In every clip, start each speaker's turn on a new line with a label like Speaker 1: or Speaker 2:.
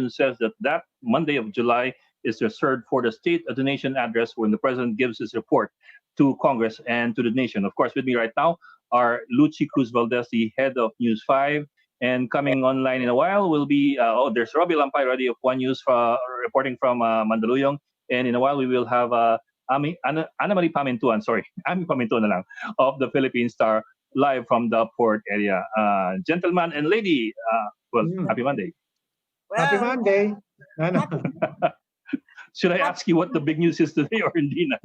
Speaker 1: Constitution says that that Monday of July is reserved for the State of the Nation address when the President gives his report to Congress and to the nation. Of course, with me right now are Lucy Cruz Valdez, the head of News 5, and coming online in a while will be, there's Robbie Lampay already of One News reporting from Mandaluyong. And in a while, we will have Ana Marie Pamintuan, Ami Pamintuan na lang, of the Philippine Star, live from the port area. Gentleman and lady, happy Monday.
Speaker 2: Happy Monday.
Speaker 1: Should I ask you what the big news is today or hindi na?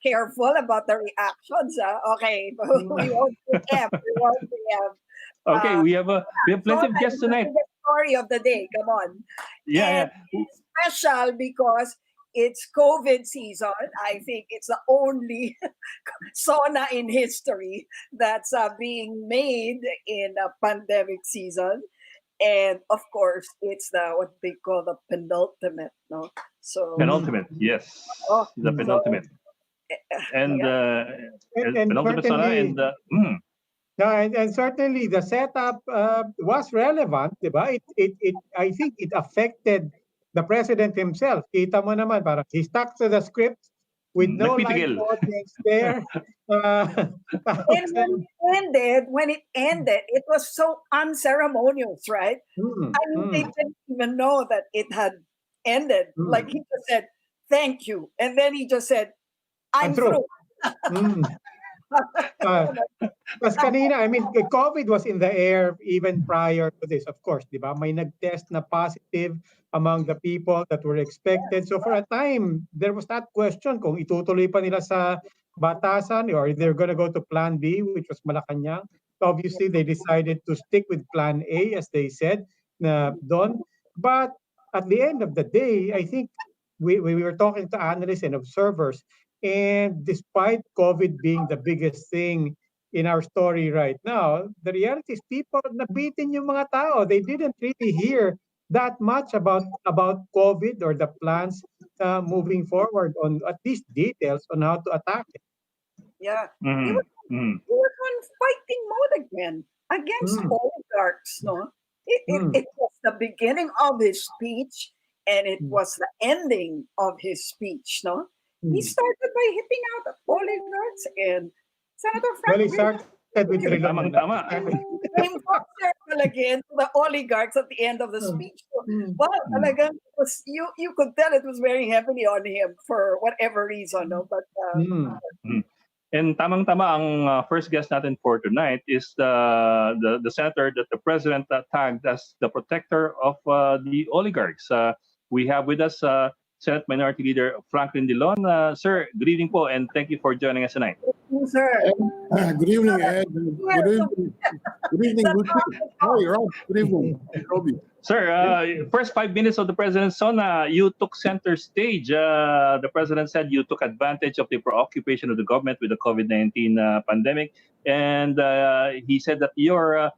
Speaker 3: Careful about the reactions. Okay, we won't preempt.
Speaker 1: Okay, we have plenty of guests tonight.
Speaker 3: The story of the day. Come on.
Speaker 1: Yeah.
Speaker 3: It's special because it's COVID season. I think it's the only SONA in history that's being made in a pandemic season. And of course, it's what they call the penultimate, no? So
Speaker 1: penultimate, yes, the penultimate, and penultimate SONA,
Speaker 2: and certainly the setup was relevant, diba? I think it affected the president himself. Kita mo naman, parang he stuck to the script with no live audience there.
Speaker 3: And when it ended, it was so unceremonious, right? I mean, they didn't even know that it had ended. Like he just said, "Thank you," and then he just said, "I'm through."
Speaker 2: Because kanina, I mean, COVID was in the air even prior to this, of course, di ba? May nag-test na positive among the people that were expected. So for a time, there was that question kung itutuloy pa nila sa batasan or they're going to go to Plan B, which was Malacanang. Obviously, they decided to stick with Plan A, as they said, Don. But at the end of the day, I think we were talking to analysts and observers, and despite COVID being the biggest thing in our story right now, the reality is people nabitin yung mga tao. They didn't really hear that much about COVID or the plans moving forward on at least details on how to attack it.
Speaker 3: Yeah. He was on fighting mode again against oligarchs, no? It was the beginning of his speech and it was the ending of his speech, no? He started by hitting out oligarchs and Senator Frank.
Speaker 2: Well, he started with Drilon.
Speaker 3: Came full circle again to the oligarchs at the end of the speech. So, wow, talagang you could tell it was very heavily on him for whatever reason, no? But
Speaker 1: and tamang-tama ang first guest natin for tonight is the senator that the president tagged as the protector of the oligarchs. We have with us Senate Minority Leader Franklin Drilon. Sir, good evening po, and thank you for joining us tonight.
Speaker 3: Sir.
Speaker 4: Good evening, Ed. Good evening. Good evening. Hi, Rob. Good evening, Robbie.
Speaker 1: Sir, first 5 minutes of the President's SONA, you took center stage. The President said you took advantage of the preoccupation of the government with the COVID-19 pandemic, and he said that you're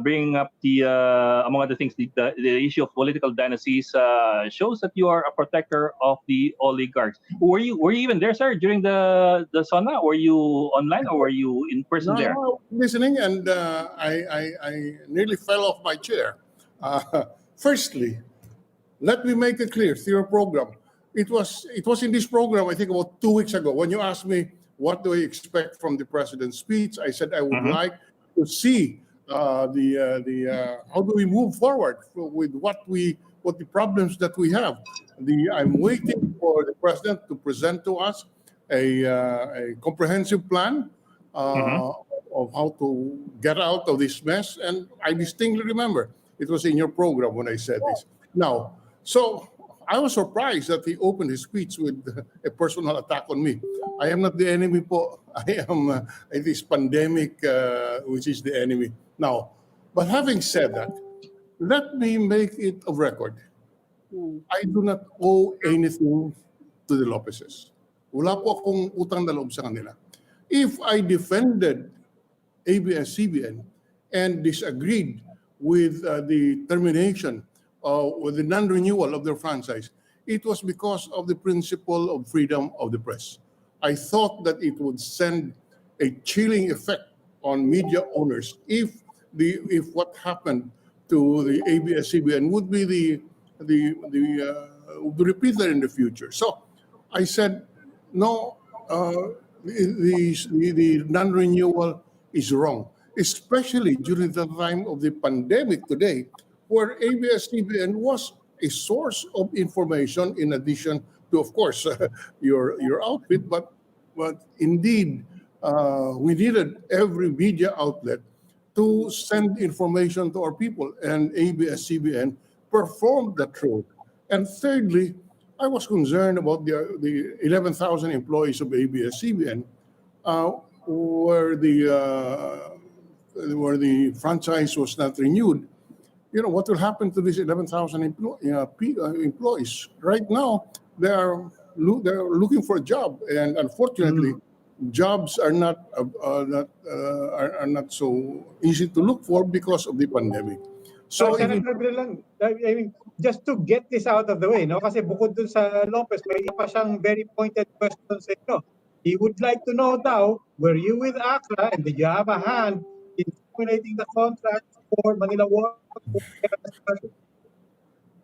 Speaker 1: bringing up the among other things the issue of political dynasties shows that you are a protector of the oligarchs. Were you even there, sir, during the SONA? Were you online or were you in person there?
Speaker 4: No, listening, and I nearly fell off my chair. Firstly, let me make it clear through your program. It was in this program, I think about 2 weeks ago, when you asked me what do I expect from the president's speech. I said I would like to see how do we move forward with what the problems that we have. I'm waiting for the president to present to us a comprehensive plan of how to get out of this mess. And I distinctly remember it was in your program when I said this. Now, so I was surprised that he opened his speech with a personal attack on me. I am not the enemy po. I am this pandemic, which is the enemy. Now, but having said that, let me make it of record. I do not owe anything to the Lopezes. Wala po akong utang na loob sa kanila. If I defended ABS-CBN and disagreed with the termination or the non-renewal of their franchise, it was because of the principle of freedom of the press. I thought that it would send a chilling effect on media owners if if what happened to the ABS-CBN would be would be repeated in the future. So I said, no, the non-renewal is wrong, especially during the time of the pandemic today, where ABS-CBN was a source of information in addition to, of course, your outfit, but indeed, we needed every media outlet to send information to our people, and ABS-CBN performed that role. And thirdly, I was concerned about the 11,000 employees of ABS-CBN, where the franchise was not renewed. What will happen to these 11,000 employees? Right now, they're looking for a job, and unfortunately, jobs are not so easy to look for because of the pandemic.
Speaker 2: So, Senator Drilon, I mean, just to get this out of the way, no? Kasi bukod dun sa Lopez, may iba pa siyang very pointed question sa inyo. He would like to know now, were you with ACRA and did you have a hand in terminating the contract for Manila Water?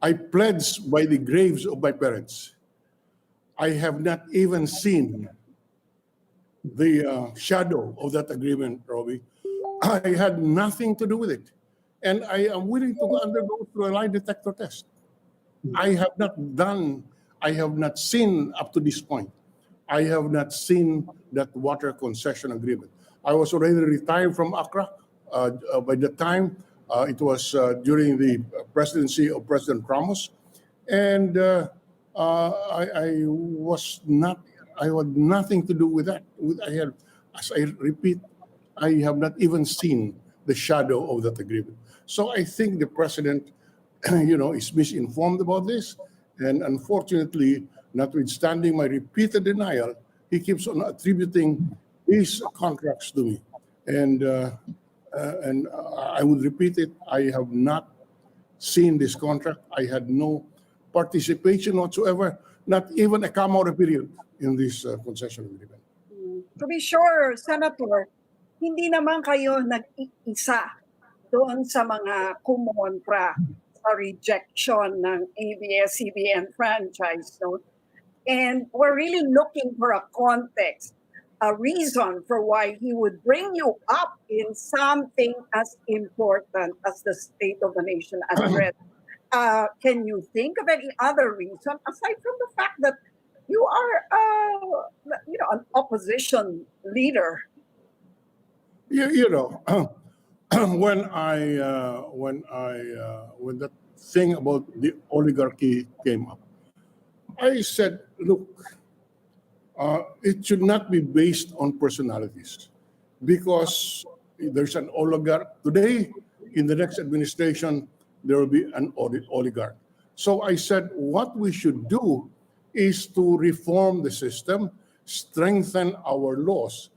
Speaker 4: I pledged by the graves of my parents. I have not even seen the shadow of that agreement, Robbie. I had nothing to do with it. And I am willing to undergo through a lie detector test. I have not seen up to this point. I have not seen that water concession agreement. I was already retired from Accra. By the time, it was during the presidency of President Ramos. And I had nothing to do with that. As I repeat, I have not even seen the shadow of that agreement. So I think the president, is misinformed about this. And unfortunately, notwithstanding my repeated denial, he keeps on attributing these contracts to me. And I would repeat it, I have not seen this contract. I had no participation whatsoever, not even a come-out period in this concession agreement.
Speaker 3: To be sure, Senator, hindi naman kayo nag-iisa doon sa mga kumontra sa rejection ng ABS-CBN franchise. No? And we're really looking for a context, a reason for why he would bring you up in something as important as the State of the Nation address. Can you think of any other reason aside from the fact that you are, an opposition leader?
Speaker 4: When that thing about the oligarchy came up, I said, look, it should not be based on personalities, because there's an oligarch today. In the next administration, there will be an oligarch. So I said, what we should do is to reform the system, strengthen our laws,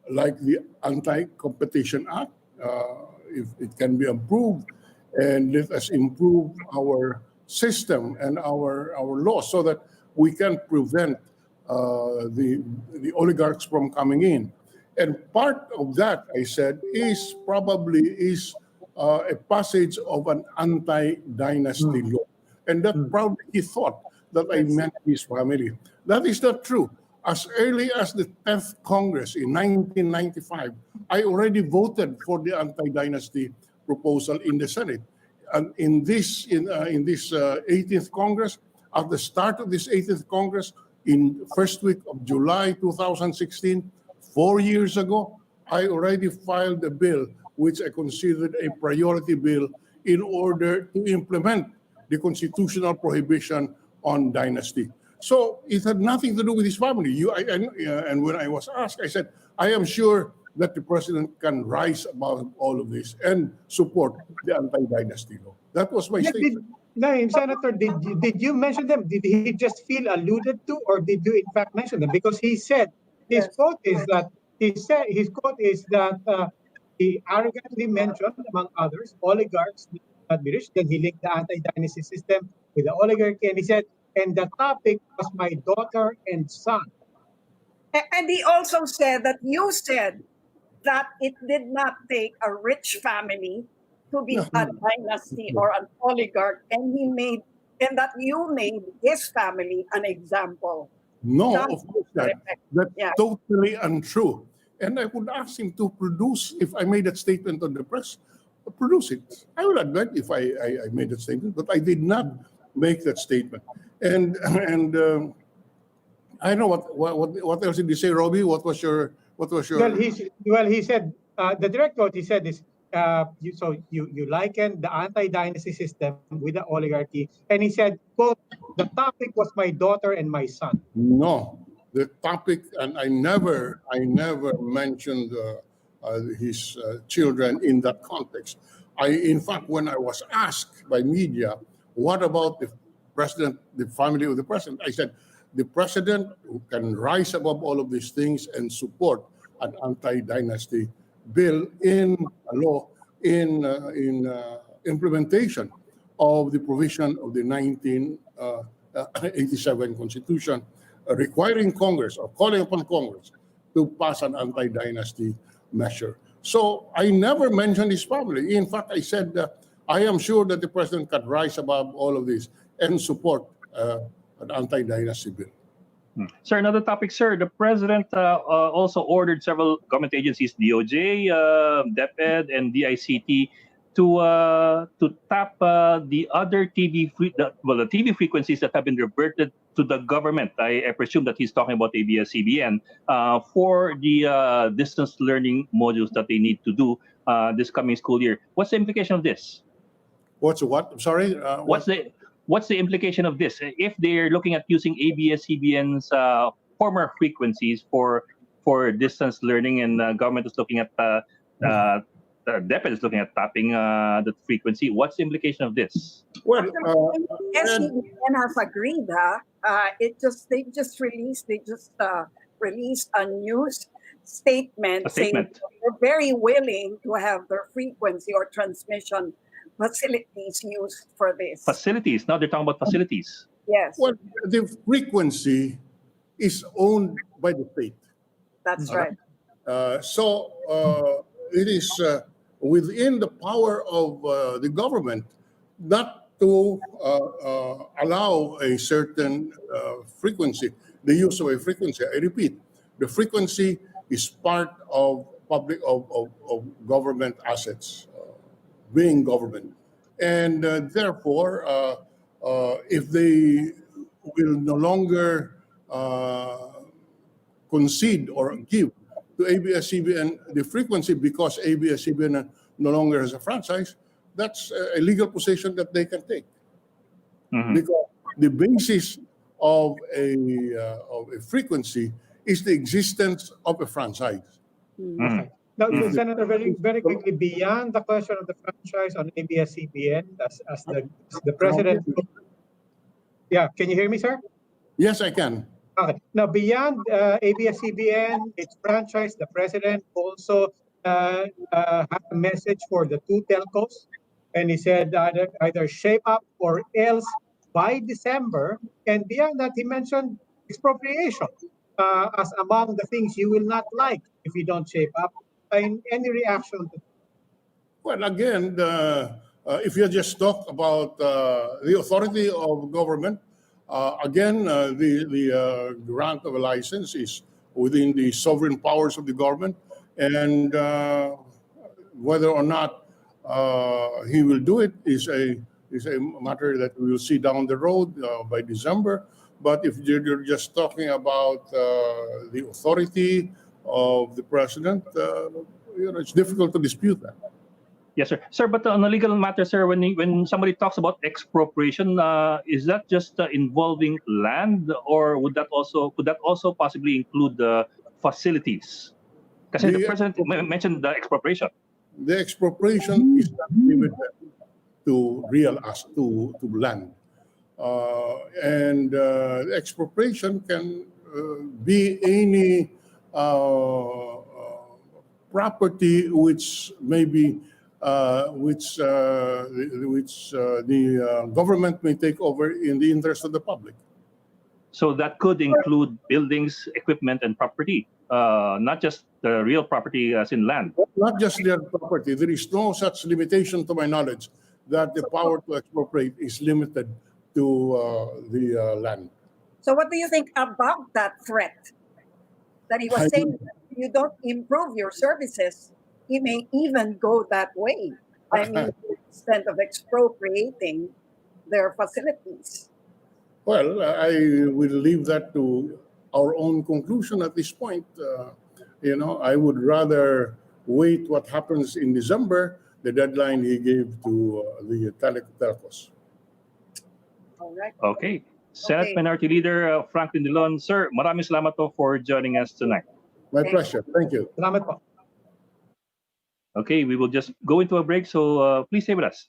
Speaker 4: like the Anti-Competition Act, if it can be improved, and let us improve our system and our laws so that we can prevent the oligarchs from coming in. And part of that, I said, is a passage of an anti-dynasty law. And that probably he thought that I meant his family. That is not true. As early as the 10th Congress in 1995, I already voted for the anti-dynasty proposal in the Senate. And in this 18th Congress, at the start of this 18th Congress, in first week of July 2016, 4 years ago, I already filed a bill which I considered a priority bill in order to implement the constitutional prohibition on dynasty. So it had nothing to do with his family. And when I was asked, I said, I am sure that the president can rise above all of this and support the anti-dynasty law. That was my statement.
Speaker 2: Senator, did you mention them? Did he just feel alluded to, or did you in fact mention them? Because he said his quote is that he arrogantly mentioned, among others, oligarchs not be rich. Then he linked the anti-dynasty system with the oligarchy, and he said, and the topic was my daughter and son.
Speaker 3: And he also said that you said that it did not take a rich family to be
Speaker 4: No.
Speaker 3: a dynasty or an oligarch, and that you made his family an example.
Speaker 4: No,
Speaker 3: That's
Speaker 4: of course not.
Speaker 3: correct.
Speaker 4: That's
Speaker 3: Yeah.
Speaker 4: totally untrue. And I would ask him to produce, if I made that statement on the press, produce it. I will admit if I made that statement, but I did not make that statement. And I know what else did you say, Robbie? What was your
Speaker 2: He said the direct quote he said is you liken the anti-dynasty system with the oligarchy, and he said, quote, the topic was my daughter and my son.
Speaker 4: No, the topic, and I never mentioned his children in that context. In fact, when I was asked by media, what about the president, the family of the president, I said, the president who can rise above all of these things and support an anti-dynasty bill in law, in implementation of the provision of the 1987 Constitution, requiring Congress or calling upon Congress to pass an anti-dynasty measure. So I never mentioned his family. In fact, I said that I am sure that the president can rise above all of this and support an anti-dynasty bill.
Speaker 1: Sir, another topic, sir. The president also ordered several government agencies, DOJ, DepEd, and DICT, to tap the other the TV frequencies that have been reverted to the government. I presume that he's talking about ABS-CBN for the distance learning modules that they need to do this coming school year. What's the implication of this?
Speaker 4: What's what? I'm sorry.
Speaker 1: What's the implication of this? If they're looking at using ABS-CBN's former frequencies for distance learning, and government is looking at DepEd is looking at tapping the frequency, what's the implication of this?
Speaker 4: Well,
Speaker 3: SCBN has agreed. They just released a news statement saying they're very willing to have their frequency or transmission facilities used for this.
Speaker 1: Facilities. Now they're talking about facilities.
Speaker 3: Yes.
Speaker 4: well, the frequency is owned by the state.
Speaker 3: That's right.
Speaker 4: So it is within the power of the government not to allow a certain frequency, the use of a frequency. I repeat, the frequency is part of of government assets, being government, and therefore, if they will no longer concede or give to ABS-CBN the frequency because ABS-CBN no longer has a franchise, that's a legal position that they can take.
Speaker 1: Mhm.
Speaker 4: Because the basis of a frequency is the existence of a franchise.
Speaker 1: Mhm.
Speaker 2: Now,
Speaker 1: Mhm.
Speaker 2: Senator, very quickly, beyond the question of the franchise on ABS-CBN, as the president, yeah, can you hear me, sir?
Speaker 4: Yes, I can.
Speaker 2: Okay. Now, beyond ABS-CBN, its franchise, the president also had a message for the two telcos, and he said either shape up or else by December. And beyond that, he mentioned expropriation as among the things you will not like if you don't shape up. Any reaction to
Speaker 4: Well, again, if you just talk about the authority of government, the grant of a license is within the sovereign powers of the government, and whether or not he will do it is a matter that we will see down the road by December. But if you're just talking about the authority of the president, it's difficult to dispute that.
Speaker 1: Yes, sir. Sir, but on a legal matter, sir, when somebody talks about expropriation, is that just involving land, or could that also possibly include the facilities? Because the president mentioned the expropriation.
Speaker 4: The expropriation is not limited to to land, and expropriation can be any property which maybe the government may take over in the interest of the public.
Speaker 1: So that could include buildings, equipment, and property. not just the real property as in land.
Speaker 4: Not just their property. There is no such limitation, to my knowledge, that the power to expropriate is limited to the land.
Speaker 3: So what do you think about that threat? That he was saying, if you don't improve your services, he may even go that way. I mean, to the extent of expropriating their facilities.
Speaker 4: Well, I will leave that to our own conclusion at this point. I would rather wait what happens in December, the deadline he gave to the telcos.
Speaker 3: All right.
Speaker 1: Okay. Senate
Speaker 3: Okay.
Speaker 1: Minority Leader Franklin Drilon, sir, maraming salamat po for joining us tonight.
Speaker 4: My pleasure. Thank you.
Speaker 2: Salamat po.
Speaker 1: Okay, we will just go into a break, so please stay with us.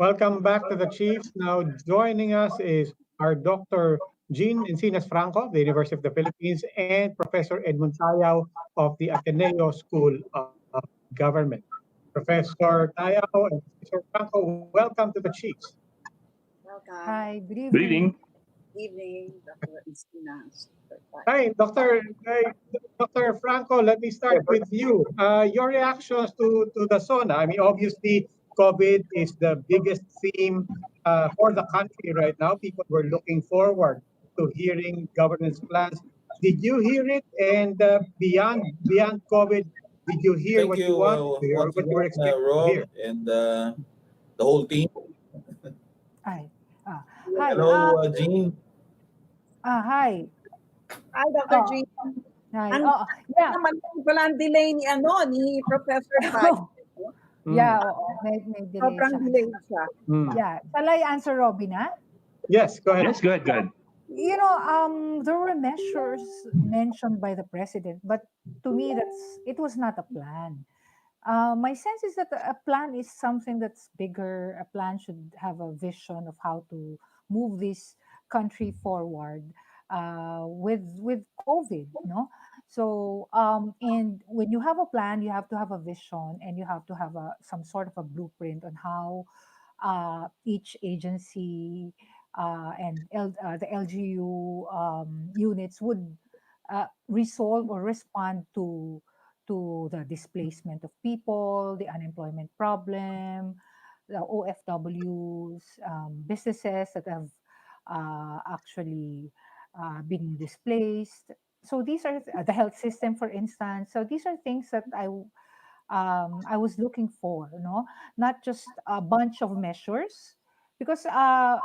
Speaker 2: Welcome back to the Chiefs. Now joining us is our Dr. Jean Encinas Franco, the University of the Philippines, and Professor Edmund Tayao of the Ateneo School of Government. Professor Tayao and Professor Franco, welcome to the Chiefs.
Speaker 3: Welcome.
Speaker 5: Hi, good
Speaker 1: Good
Speaker 5: evening.
Speaker 1: evening.
Speaker 3: Evening, Dr. Encinas.
Speaker 2: Hi, Dr. Franco, let me start with you. Your reactions to the SONA. I mean, obviously, COVID is the biggest theme for the country right now. People were looking forward to hearing governance plans. Did you hear it? And beyond COVID, did you hear
Speaker 6: Thank
Speaker 2: what you
Speaker 6: you
Speaker 2: wanted to hear or
Speaker 6: once
Speaker 2: what you were
Speaker 6: again,
Speaker 2: expecting to
Speaker 6: Rob,
Speaker 2: hear?
Speaker 6: and the whole team.
Speaker 5: Hi. Hi.
Speaker 6: Hello, Jean.
Speaker 5: Hi.
Speaker 3: Hi, Dr.
Speaker 5: Oh,
Speaker 3: G.
Speaker 5: hi.
Speaker 3: Ang
Speaker 5: Oh, yeah.
Speaker 3: naman pala ang delay ni Professor Tayo.
Speaker 5: Yeah, may delay
Speaker 3: Sobrang
Speaker 5: siya.
Speaker 3: delay siya.
Speaker 5: Yeah. Shall I answer Robin, ha?
Speaker 2: Yes, go ahead.
Speaker 1: Yes, go ahead, go ahead.
Speaker 5: There were measures mentioned by the president, but to me, it was not a plan. My sense is that a plan is something that's bigger. A plan should have a vision of how to move this country forward with COVID. No, So, and when you have a plan, you have to have a vision, and you have to have some sort of a blueprint on how each agency the LGU units would resolve or respond to the displacement of people, the unemployment problem, the OFWs, businesses that have actually been displaced. So these are the health system, for instance. So these are things that I was looking for, not just a bunch of measures, because I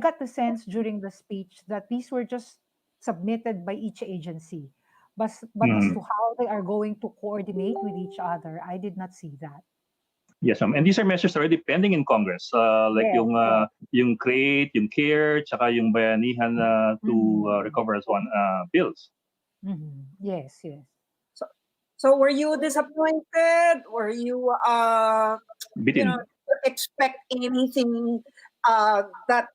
Speaker 5: got the sense during the speech that these were just submitted by each agency, but as to
Speaker 1: Mhm.
Speaker 5: how they are going to coordinate with each other, I did not see that.
Speaker 1: Yes, ma'am. And these are measures already pending in Congress, like
Speaker 5: Yes, yes.
Speaker 1: yung CREATE, yung CARE, tsaka yung Bayanihan to
Speaker 5: Mhm.
Speaker 1: recover as one bills.
Speaker 5: Yes, yes.
Speaker 3: So, so were you disappointed? Were you,
Speaker 1: Bitin.
Speaker 3: expect anything that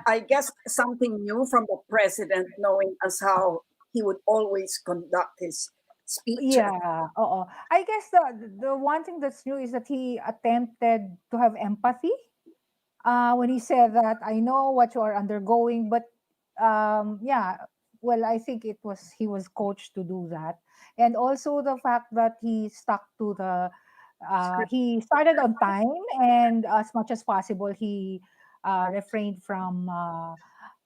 Speaker 3: I guess something new from the president, knowing as how he would always conduct his speeches.
Speaker 5: Yeah, oo. I guess the one thing that's new is that he attempted to have empathy when he said that I know what you are undergoing, but yeah, well, I think he was coached to do that, and also the fact that he stuck to he started on time, and as much as possible he refrained from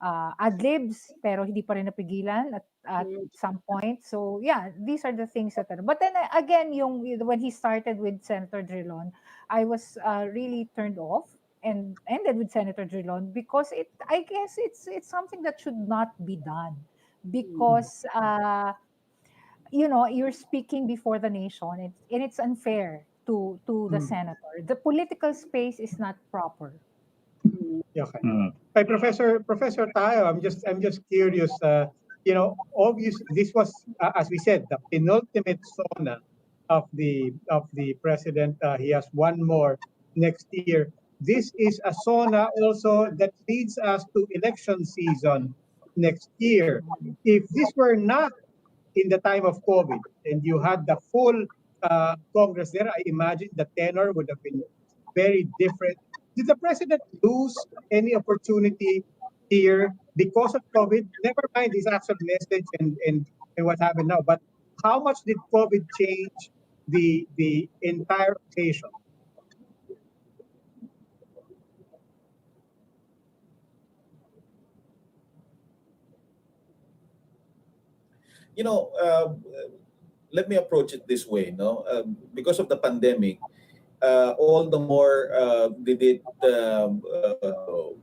Speaker 5: ad libs, pero hindi pa rin napigilan at some point. So yeah, these are the things that. But then again, when he started with Senator Drilon, I was really turned off and ended with Senator Drilon because I guess it's something that should not be done because you're speaking before the nation, and it's unfair to the senator. The political space is not proper.
Speaker 2: Okay.
Speaker 1: Mhm.
Speaker 2: Hey, Professor Tayo, I'm just curious. Obvious. This was, as we said, the penultimate SONA of the president. He has one more next year. This is a SONA also that leads us to election season next year. If this were not in the time of COVID and you had the full Congress there, I imagine the tenor would have been very different. Did the president lose any opportunity here because of COVID? Never mind his actual message and what happened now, but how much did COVID change the entire occasion?
Speaker 6: You know, let me approach it this way. No, because of the pandemic, all the more did it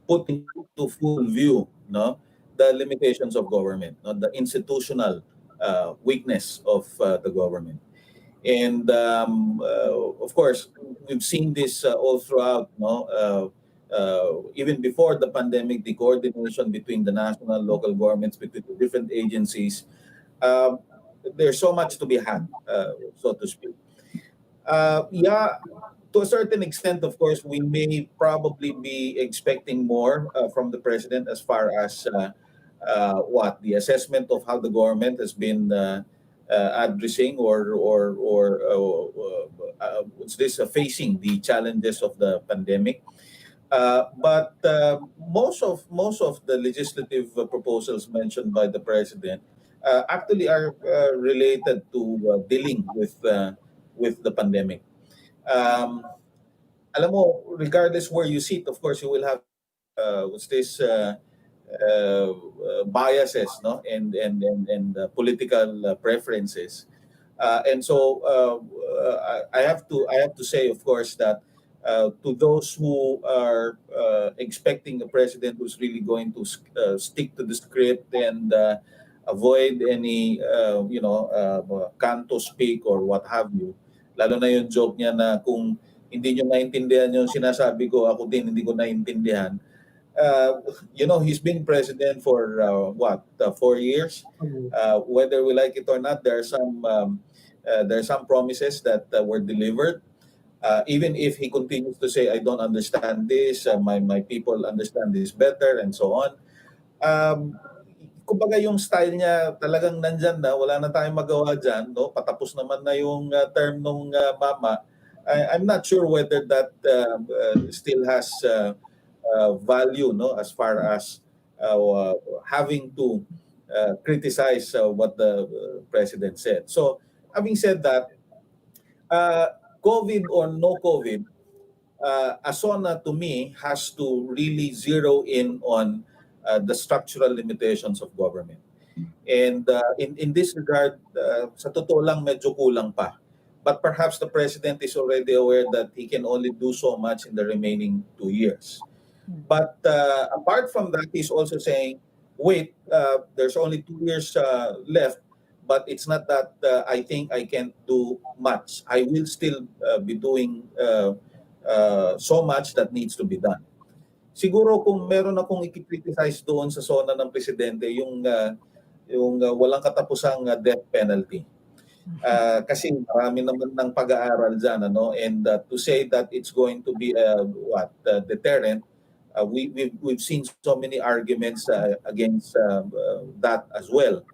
Speaker 6: put into full view, no, the limitations of government, no, the institutional weakness of the government. And of course, we've seen this all throughout, no. Even before the pandemic, the coordination between the national, local governments, between the different agencies, uh, there's so much to be had, so to speak. Yeah, to a certain extent, of course, we may probably be expecting more from the president as far as what the assessment of how the government has been addressing or what's this facing the challenges of the pandemic. But most of the legislative proposals mentioned by the president actually are related to dealing with the pandemic. Um, Alam mo, regardless where you sit, of course, you will have what's this biases, no, and political preferences. And so I have to say, of course, that to those who are expecting a president who's really going to stick to the script and avoid any canto speak or what have you, lalo na yung joke niya na kung hindi nyo naintindihan yung sinasabi ko, ako din hindi ko naintindihan. He's been president for 4 years. Whether we like it or not, there are some promises that were delivered. Even if he continues to say, "I don't understand this," my people understand this better, and so on. Um, kumbaga yung style niya talagang nandyan na, wala na tayong magawa dyan, no? Patapos naman na yung term nung mama. I'm not sure whether that still has value, no, as far as having to criticize what the president said. So, having said that, COVID or no COVID, SONA to me has to really zero in on the structural limitations of government. And in this regard, sa totoo lang medyo kulang pa. But perhaps the president is already aware that he can only do so much in the remaining 2 years. But apart from that, he's also saying, wait, there's only 2 years left, but it's not that I think I can't do much. I will still be doing so much that needs to be done. Siguro kung meron akong i-criticize doon sa SONA ng presidente, yung walang katapusang death penalty. Kasi marami naman ng pag-aaral dyan, ano? And to say that it's going to be deterrent, we've seen so many arguments against that as well.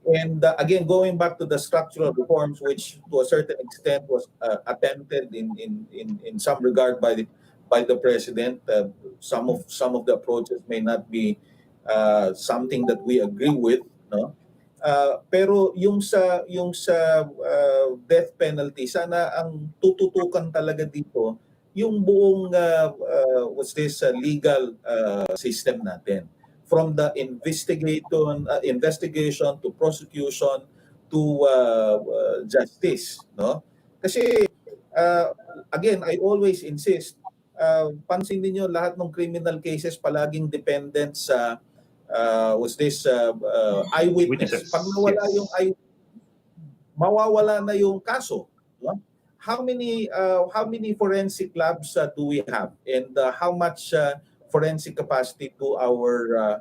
Speaker 6: And again, going back to the structural reforms, which to a certain extent was attempted in some regard by the president, some of the approaches may not be something that we agree with, no? Pero yung sa death penalty, sana ang tututukan talaga dito yung buong legal system natin. From the investigation to prosecution to justice, no? Kasi again, I always insist, pansin niyo lahat ng criminal cases palaging dependent sa eyewitness. Pag nawala yung eyewitness, mawawala na yung kaso, no? How many forensic labs do we have, and how much forensic capacity do our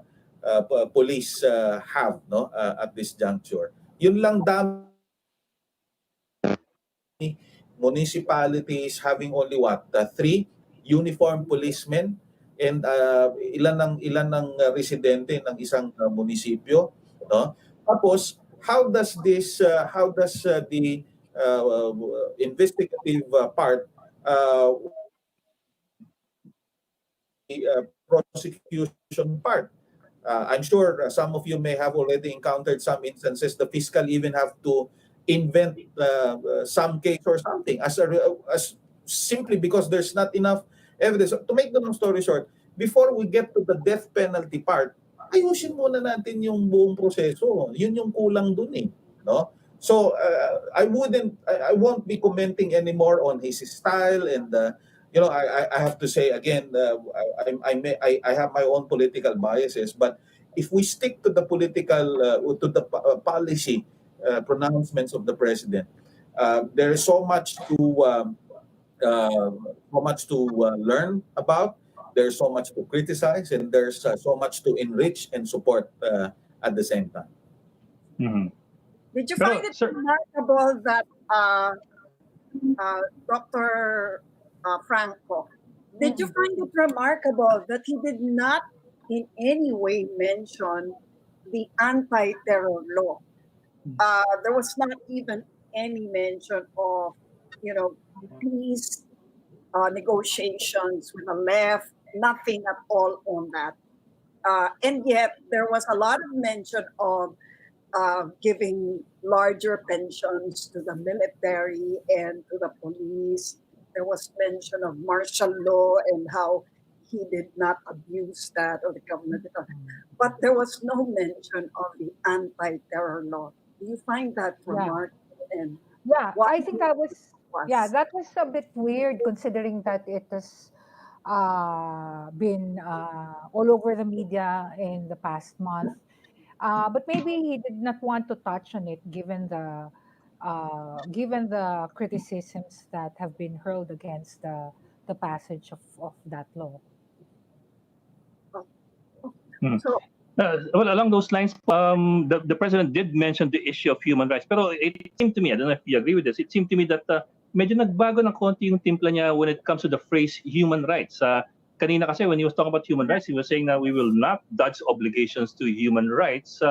Speaker 6: police have, no, at this juncture? Yun lang, dami municipalities having only 3 uniformed policemen, and ilan ng residente ng isang munisipyo, no? Tapos how does the investigative part prosecution part? I'm sure some of you may have already encountered some instances the fiscal even have to invent some case or something as simply because there's not enough evidence. To make the long story short, before we get to the death penalty part, ayusin muna natin yung buong proseso. Yun yung kulang dun eh, no? So I won't be commenting anymore on his style, and I have to say again, I have my own political biases, but if we stick to the policy pronouncements of the president, there is so much to learn about. There's so much to criticize, and there's so much to enrich and support at the same time.
Speaker 1: Mm-hmm.
Speaker 3: Did you find it remarkable that Dr. Franco, did you find it remarkable that he did not in any way mention the anti-terror law? There was not even any mention of, peace negotiations with the left, nothing at all on that. And yet there was a lot of mention of giving larger pensions to the military and to the police. There was mention of martial law and how he did not abuse that, or the government did not. But there was no mention of the anti-terror law. Do you find that remarkable? And
Speaker 5: I think that was a bit weird, considering that it has been all over the media in the past month. But maybe he did not want to touch on it, given the criticisms that have been hurled against the passage of that law.
Speaker 3: So,
Speaker 1: well, along those lines, the president did mention the issue of human rights. Pero it seemed to me, I don't know if you agree with this, it seemed to me that medyo nagbago ng konti yung timpla niya when it comes to the phrase human rights. kanina kasi when he was talking about human rights, he was saying that we will not dodge obligations to human rights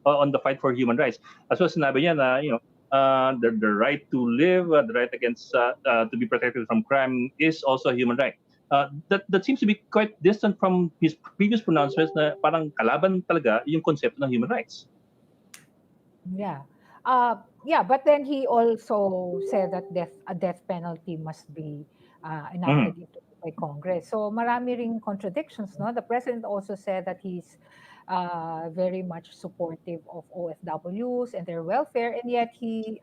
Speaker 1: on the fight for human rights. As well, sinabi niya na, the right to live, the right against to be protected from crime is also a human right. That seems to be quite distant from his previous pronouncements na parang kalaban talaga yung konsepto ng human rights.
Speaker 5: Yeah. Yeah, but then he also said that a death penalty must be enacted by Congress. So marami ring contradictions, no? The president also said that he's very much supportive of OFWs and their welfare, and yet he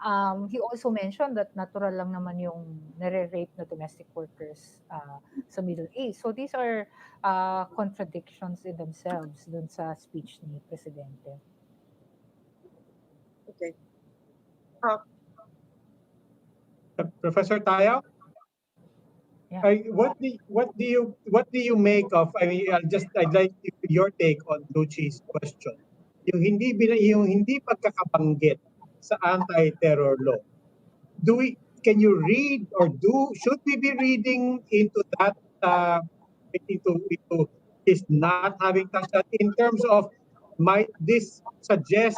Speaker 5: also mentioned that natural lang naman yung nare-rape na domestic workers sa Middle East. So these are contradictions in themselves dun sa speech ni Presidente.
Speaker 3: Okay.
Speaker 2: Professor Tayo?
Speaker 5: Yeah.
Speaker 2: What do you make of? I mean, I'd like your take on Luci's question. Yung hindi pagkakabanggit sa anti-terror law. Can you read or should we be reading into that into his not having touched that in terms of might this suggest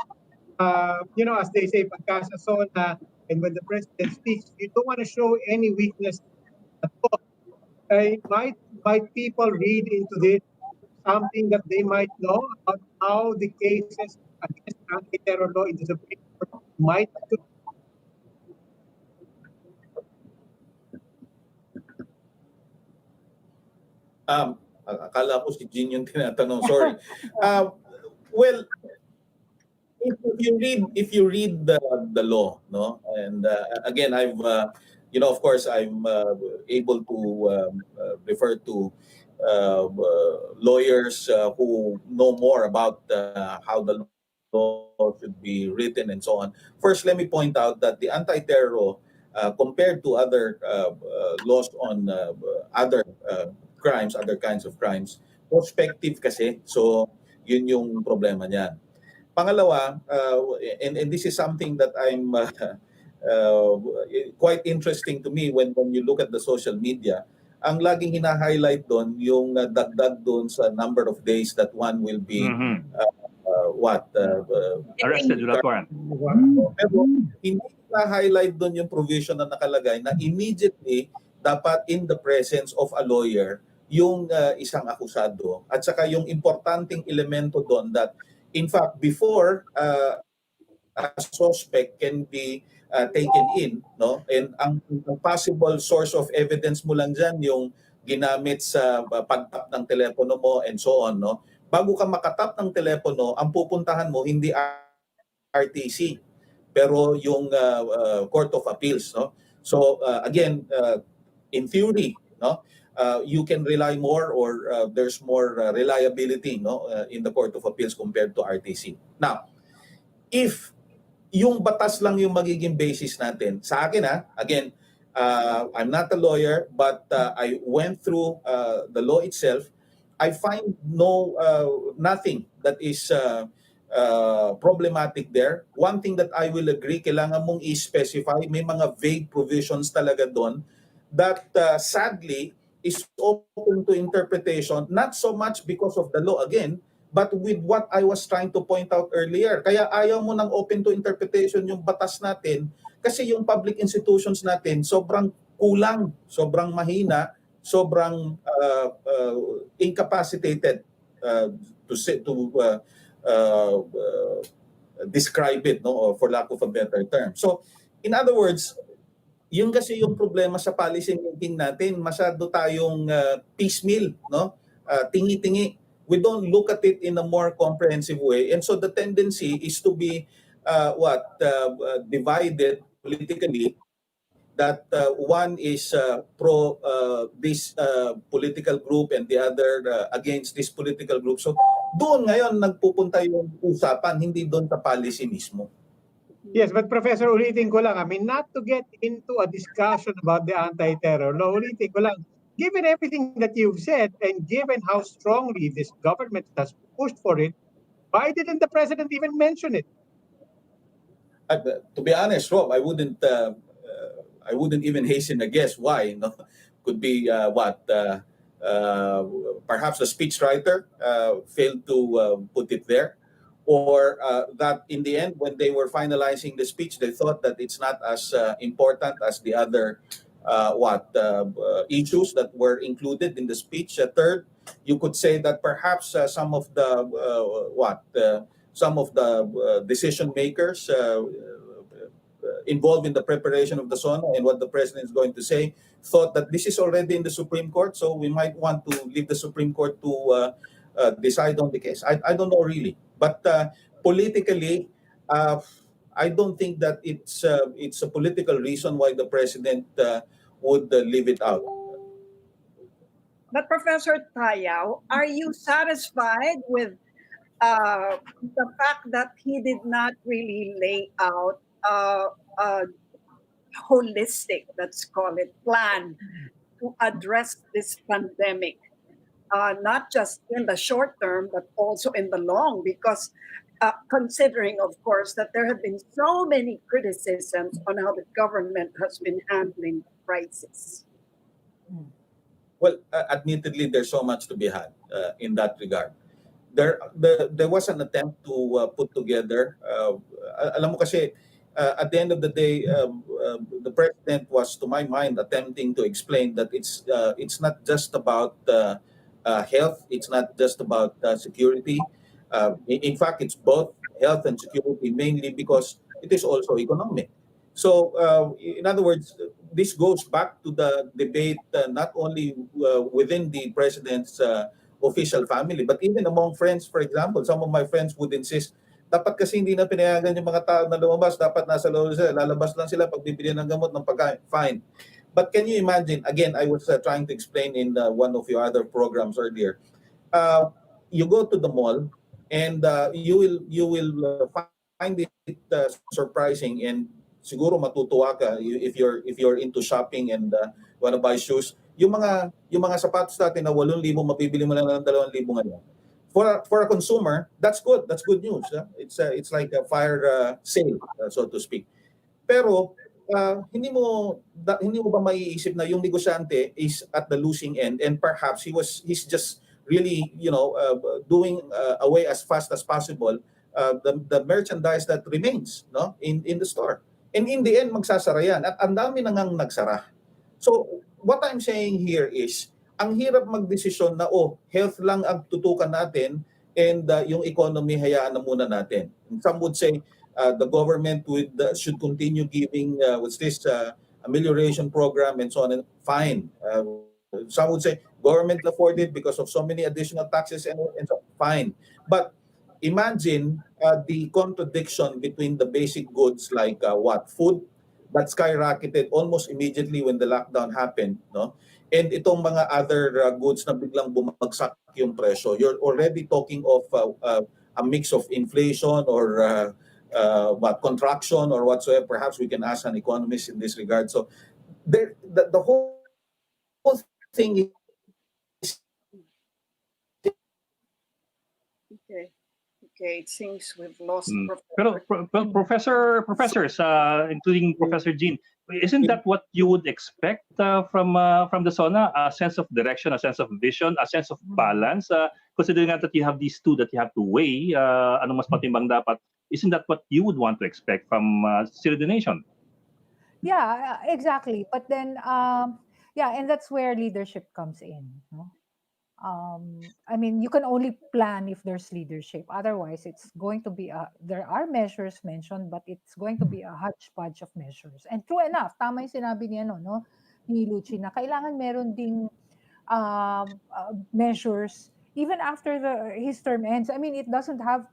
Speaker 2: as they say pagka sa SONA and when the president speaks you don't want to show any weakness at all. Might people read into this something that they might know about how the cases against anti-terror law in the Supreme Court might
Speaker 6: Akala ko si Jean yung tinatanong. Sorry. Well, if you read the law, no, and again, I've of course, I'm able to refer to lawyers who know more about how the law should be written and so on. First, let me point out that the anti-terror law, compared to other laws on other crimes, other kinds of crimes, prospective kasi. So, yun yung problema niyan. Pangalawa, and this is something that I'm quite interesting to me when you look at the social media, ang laging hina-highlight doon yung dagdag doon sa number of days that one will be
Speaker 1: arrested without warrant.
Speaker 6: Pero hindi na-highlight doon yung provision na nakalagay na immediately dapat in the presence of a lawyer yung isang akusado. At saka yung importanteng elemento doon that in fact before a suspect can be taken in, no? And ang possible source of evidence mo lang diyan yung ginamit sa pagtap ng telepono mo and so on, no? Bago ka makatap ng telepono, ang pupuntahan mo hindi RTC pero yung Court of Appeals, no? So again, in theory, no, you can rely more or there's more reliability, no, in the Court of Appeals compared to RTC. Now, if yung batas lang yung magiging basis natin, sa akin again, I'm not a lawyer but I went through the law itself. I find nothing that is problematic there. One thing that I will agree, kailangan mong i-specify, may mga vague provisions talaga doon that sadly is open to interpretation, not so much because of the law again, but with what I was trying to point out earlier. Kaya ayaw mo ng open to interpretation yung batas natin kasi yung public institutions natin sobrang kulang, sobrang mahina, sobrang incapacitated to describe it, no, for lack of a better term. So, in other words, yung kasi yung problema sa policy making natin, masyado tayong piecemeal, no? Tingi-tingi. We don't look at it in a more comprehensive way. And so the tendency is to be divided politically, that one is pro this political group and the other against this political group. So doon ngayon nagpupunta yung usapan, hindi doon sa policy mismo.
Speaker 2: Yes, but Professor, ulitin ko lang, I mean, not to get into a discussion about the anti-terror law, ulitin ko lang, given everything that you've said and given how strongly this government has pushed for it, why didn't the president even mention it?
Speaker 6: To be honest, Rob, I wouldn't even hasten a guess why. No? Could be perhaps the speechwriter failed to put it there, or that in the end, when they were finalizing the speech, they thought that it's not as important as the other issues that were included in the speech. Third, you could say that perhaps some of the decision makers involved in the preparation of the SONA and what the president is going to say thought that this is already in the Supreme Court, so we might want to leave the Supreme Court to decide on the case. I don't know really, but politically, I don't think that it's a political reason why the president would leave it out.
Speaker 3: But Professor Tayao, are you satisfied with the fact that he did not really lay out a holistic, let's call it, plan to address this pandemic, not just in the short term, but also in the long, because considering, of course, that there have been so many criticisms on how the government has been handling the crisis?
Speaker 6: Well, admittedly, there's so much to be had in that regard. There was an attempt to put together, alam mo kasi, at the end of the day, the president was, to my mind, attempting to explain that it's not just about health, it's not just about security. In fact, it's both health and security, mainly because it is also economic. So, in other words, this goes back to the debate not only within the president's official family, but even among friends. For example, some of my friends would insist, dapat kasi hindi na pinayagan yung mga tao na lumabas, dapat nasa loob sila, lalabas lang sila pag bibili ng gamot, ng pagkain. Fine. But can you imagine, again, I was trying to explain in one of your other programs earlier, you go to the mall and you will find it surprising, and siguro matutuwa ka if you're into shopping and want to buy shoes. Yung mga sapatos natin na 8,000, mabibili mo lang ng 2,000 ngayon. For a consumer, that's good. That's good news. It's like a fire sale, so to speak. Pero hindi mo ba maiisip na yung negosyante is at the losing end, and perhaps he's just really doing away as fast as possible the merchandise that remains in the store. And in the end, magsasara yan. At ang dami na ngang nagsara. So, what I'm saying here is, ang hirap magdesisyon na, health lang ang tutukan natin and yung economy hayaan na muna natin. And some would say the government should continue giving amelioration program and so on. And fine. Some would say government afford it because of so many additional taxes and so fine. But imagine the contradiction between the basic goods like food that skyrocketed almost immediately when the lockdown happened, and itong mga other goods na biglang bumagsak yung presyo. You're already talking of a mix of inflation or contraction or whatsoever. Perhaps we can ask an economist in this regard. So the whole thing is
Speaker 3: Okay, it seems we've lost
Speaker 1: Pero professors, including Professor Jean, isn't that what you would expect from the SONA? A sense of direction, a sense of vision, a sense of balance. Considering that you have these two that you have to weigh, ano mas matimbang dapat? Isn't that what you would want to expect from City of the Nation?
Speaker 5: Yeah, exactly. But then, and that's where leadership comes in. I mean, you can only plan if there's leadership. Otherwise, it's going to be there are measures mentioned, but it's going to be a hodgepodge of measures. And true enough, tama yung sinabi niya, ni Lucy, na kailangan meron ding measures even after his term ends. I mean, it doesn't have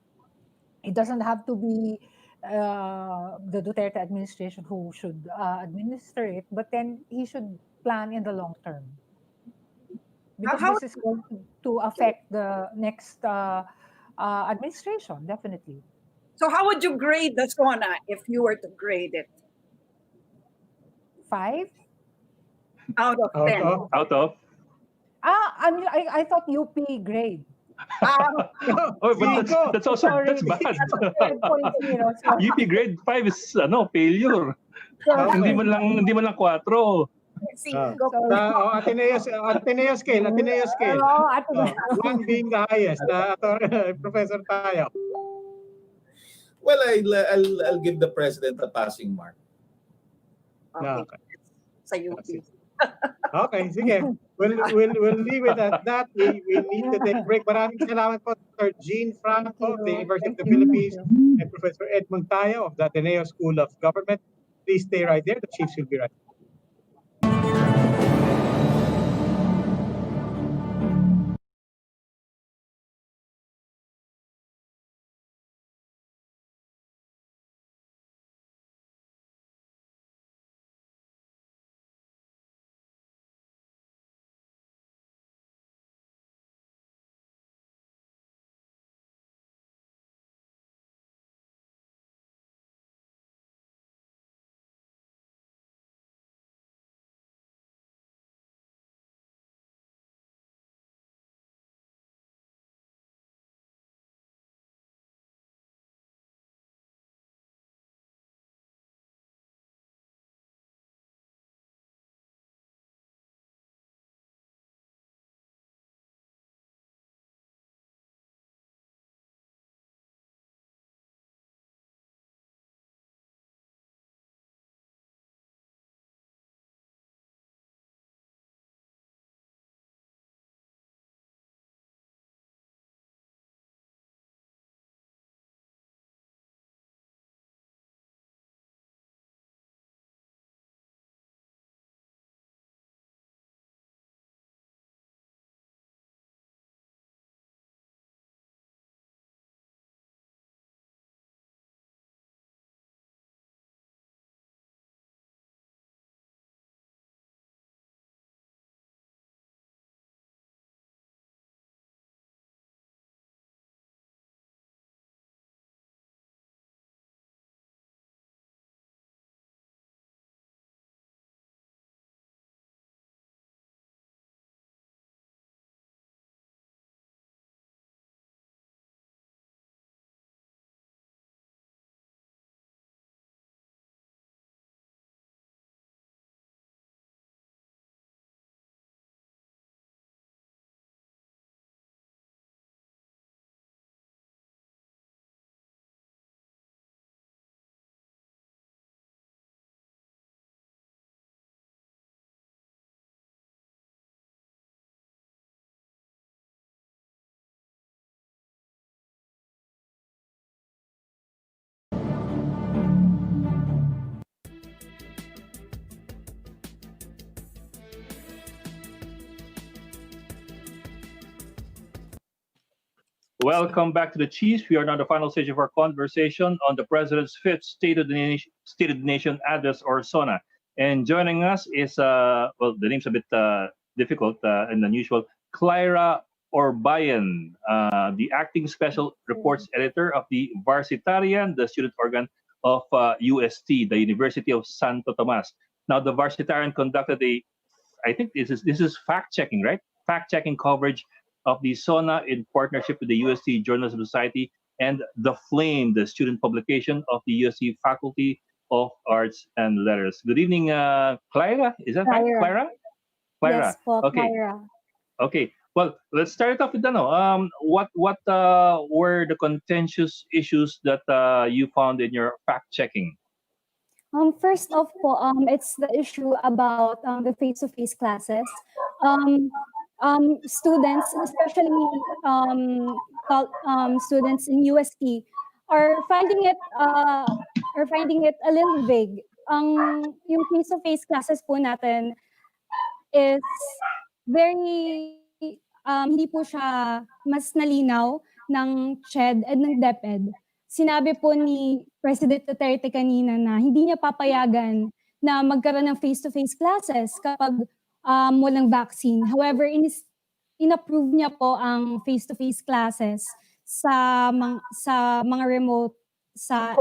Speaker 5: to be the Duterte administration who should administer it, but then he should plan in the long term. Because this is going to affect the next administration, definitely.
Speaker 3: So how would you grade the SONA if you were to grade it?
Speaker 5: 5?
Speaker 3: Out of 10.
Speaker 1: Out of?
Speaker 5: I mean, I thought UP grade.
Speaker 1: But that's also that's bad. UP grade 5 is failure. Hindi man lang 4.
Speaker 3: Cinco.
Speaker 5: Sorry.
Speaker 2: Ateneo scale.
Speaker 5: Oo, at
Speaker 2: One being the highest. Professor Tayo.
Speaker 6: Well, I'll give the president a passing mark.
Speaker 3: Okay.
Speaker 2: Okay.
Speaker 3: Sa UP.
Speaker 2: Okay, sige. We'll leave it at that. We need to take a break. Maraming salamat po, Dr. Jean Franco of the University of the Philippines and Professor Edmund Tayo of the Ateneo School of Government. Please stay right there. The Chiefs will be right back.
Speaker 1: Welcome back to the Chiefs. We are now in the final stage of our conversation on the President's fifth State of the Nation address, or SONA. And joining us is, well, the name's a bit difficult and unusual, Clyra Orbayan, the acting special reports editor of the Varsitarian, the student organ of UST, the University of Santo Tomas. Now, the Varsitarian conducted I think this is fact checking, right? Fact checking coverage of the SONA in partnership with the UST Journalism Society and The Flame, the student publication of the UST Faculty of Arts and Letters. Good evening, Clyra. Is that right, Clyra?
Speaker 7: Yes po,
Speaker 1: Okay.
Speaker 7: Clyra.
Speaker 1: Okay. Well, let's start off with what were the contentious issues that you found in your fact checking?
Speaker 7: First off po, it's the issue about the face-to-face classes. Students, especially students in UST, are finding it a little vague. Yung face-to-face classes po natin is very hindi po siya mas nalinaw ng CHED and ng DepEd. Sinabi po ni President Duterte kanina na hindi niya papayagan na magkaroon ng face-to-face classes kapag walang vaccine. However, in-approve niya po ang face-to-face classes sa mga remote, sa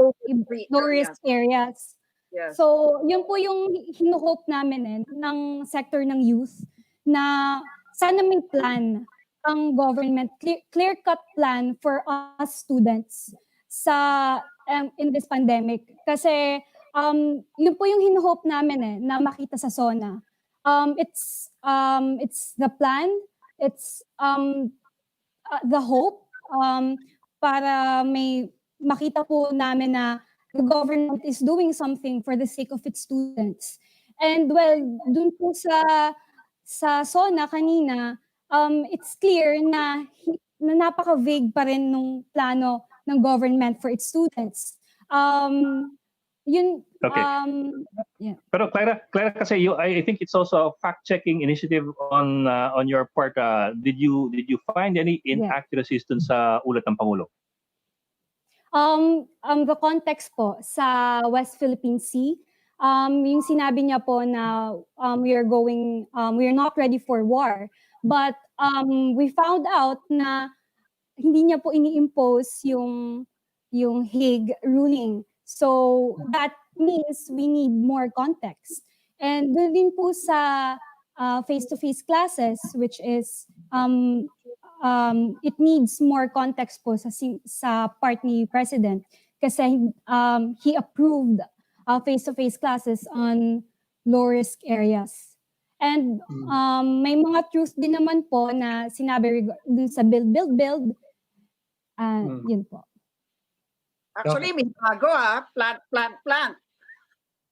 Speaker 7: low-risk areas.
Speaker 3: Yes.
Speaker 7: So, yun po yung hinuhope namin ng sector ng youth na sana may plan ang government, clear-cut plan for us students sa in this pandemic. Kasi yun po yung hinuhope namin na makita sa SONA. it's the plan, it's the hope, para may makita po namin na the government is doing something for the sake of its students. And well, dun po sa SONA kanina, it's clear na napaka-vague pa rin nung plano ng government for its students. Yun,
Speaker 1: Okay.
Speaker 7: yeah.
Speaker 1: Pero Clara kasi I think it's also a fact-checking initiative on your part. Did you find any inaccuracies dun sa ulat ng Pangulo?
Speaker 7: The context po sa West Philippine Sea, yung sinabi niya po na we are not ready for war, but we found out na hindi niya po ini-impose yung Hague ruling. So that means we need more context. And doon din po sa face-to-face classes, which is it needs more context po sa part ni President kasi he approved face-to-face classes on low-risk areas. And may mga truth din naman po na sinabi dun sa build. Yun po.
Speaker 3: Actually, may bago plant.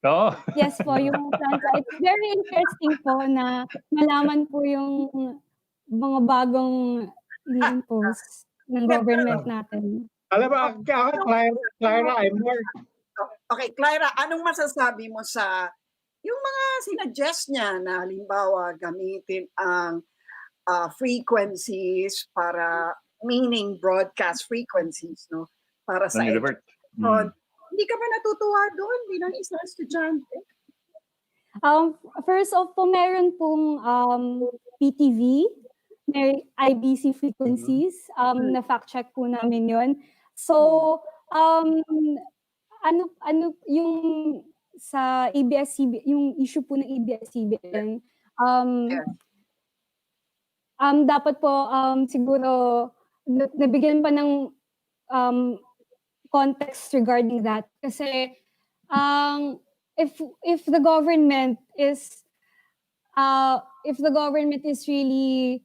Speaker 1: Oo.
Speaker 7: Yes po, yung plants. It's very interesting po na malaman po yung mga bagong impose ng government natin.
Speaker 2: Alam mo, Clara, I'm more...
Speaker 3: Okay, Clara, anong masasabi mo sa yung mga sinuggest niya na halimbawa gamitin ang frequencies para, meaning broadcast frequencies, no? Para sa education. Hindi ka ba natutuwa doon bilang isang estudyante?
Speaker 7: First off po, meron pong PTV, may IBC frequencies, na fact check po namin yon. So, ano yung sa ABS-CBN, yung issue po ng ABS-CBN, dapat po siguro nabigyan pa ng context regarding that kasi if the government is really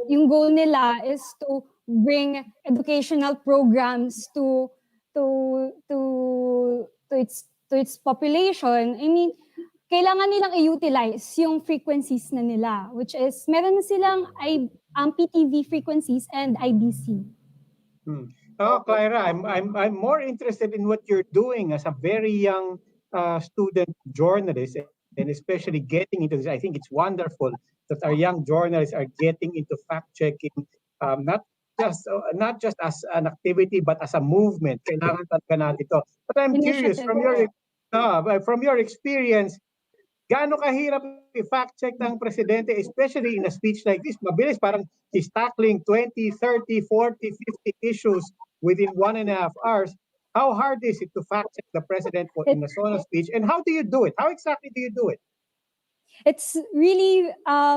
Speaker 7: yung goal nila is to bring educational programs to its population, I mean, kailangan nilang i-utilize yung frequencies na nila, which is meron na silang PTV frequencies and IBC.
Speaker 2: Oh, Clara, I'm more interested in what you're doing as a very young student journalist, and especially getting into this. I think it's wonderful that our young journalists are getting into fact checking, not just as an activity but as a movement. Kailangan talaga natin ito. But I'm curious from your experience, gaano kahirap i-fact check ng presidente, especially in a speech like this? Mabilis, parang he's tackling 20, 30, 40, 50 issues within 1.5 hours. How hard is it to fact check the president in the SONA speech, and how do you do it? How exactly do you do it?
Speaker 7: It's really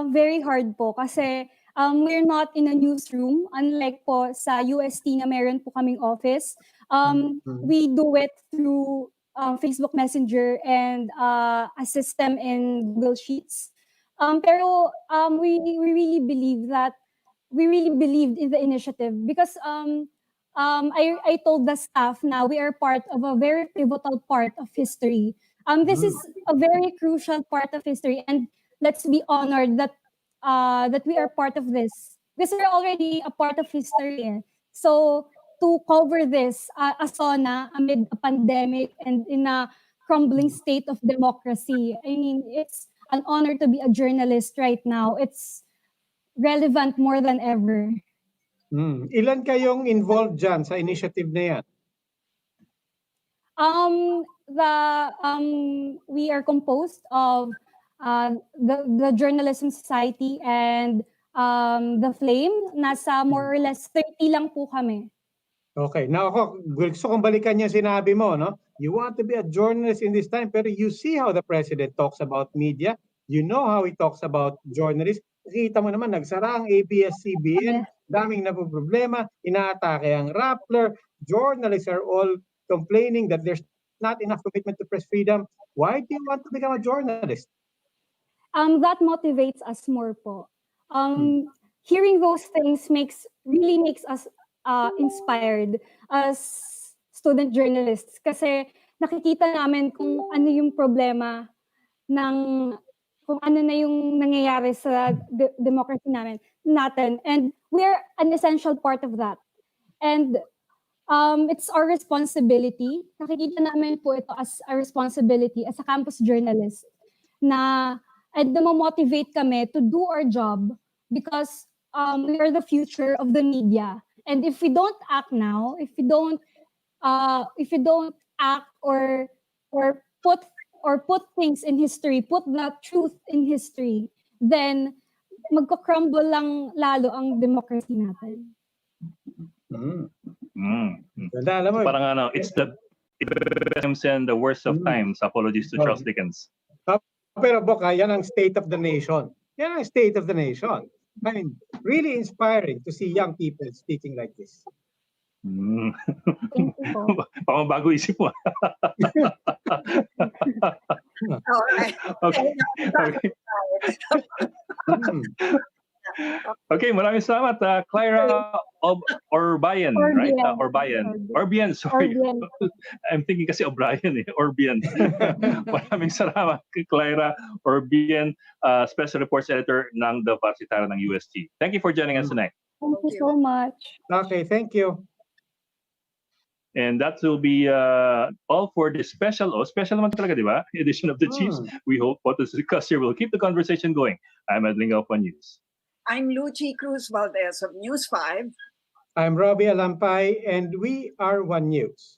Speaker 7: very hard po kasi we're not in a newsroom, unlike po sa UST na meron po kaming office. We do it through Facebook Messenger and a system in Google Sheets. Pero we really believed in the initiative because I told the staff now we are part of a very pivotal part of history. This is a very crucial part of history, and let's be honored that we are part of this. Because we're already a part of history. So to cover this, a SONA amid a pandemic and in a crumbling state of democracy, I mean, it's an honor to be a journalist right now. It's relevant more than ever.
Speaker 2: Ilan kayong involved dyan sa initiative na yan?
Speaker 7: We are composed of the Journalism Society and the Flame. Nasa more or less 30 lang po kami.
Speaker 2: Okay. Now ako, gusto kong balikan yung sinabi mo, no? You want to be a journalist in this time, pero you see how the president talks about media. You know how he talks about journalists. Kita mo naman, nagsara ang ABS-CBN, daming na problema, inaatake ang Rappler. Journalists are all complaining that there's not enough commitment to press freedom. Why do you want to become a journalist?
Speaker 7: that motivates us more po. Hearing those things really makes us inspired as student journalists kasi nakikita namin kung ano yung problema ng kung ano na yung nangyayari sa democracy natin, and we're an essential part of that. And it's our responsibility. Nakikita namin po ito as a responsibility as a campus journalist and motivate kami to do our job because we are the future of the media. And if we don't act now, if we don't act or put things in history, put the truth in history, then magko-crumble lang lalo ang democracy natin.
Speaker 2: Alam mo,
Speaker 1: Parang ano, it's the times and the worst of times. Apologies to Charles Dickens.
Speaker 2: pero Boca, yan ang state of the nation. Yan ang state of the nation. I mean, really inspiring to see young people speaking like this.
Speaker 7: Thank you po.
Speaker 1: Bago isip mo.
Speaker 3: Alright.
Speaker 1: Okay. Okay, maraming salamat. Clara Orbayan, right? Orbian, sorry. I'm thinking kasi O'Brien eh. Orbian. Maraming salamat, Clara Orbian, Special Reports Editor ng The Varsitara ng UST. Thank you for joining us tonight.
Speaker 7: Thank you so much.
Speaker 2: Okay, thank you.
Speaker 1: And that will be all for this special naman talaga, di ba? Edition of the Chiefs. We hope what is discussed here will keep the conversation going. I'm Edling of One News.
Speaker 3: I'm Lucy Cruz Valdez of News 5.
Speaker 2: I'm Robbie Alampay, and we are One News.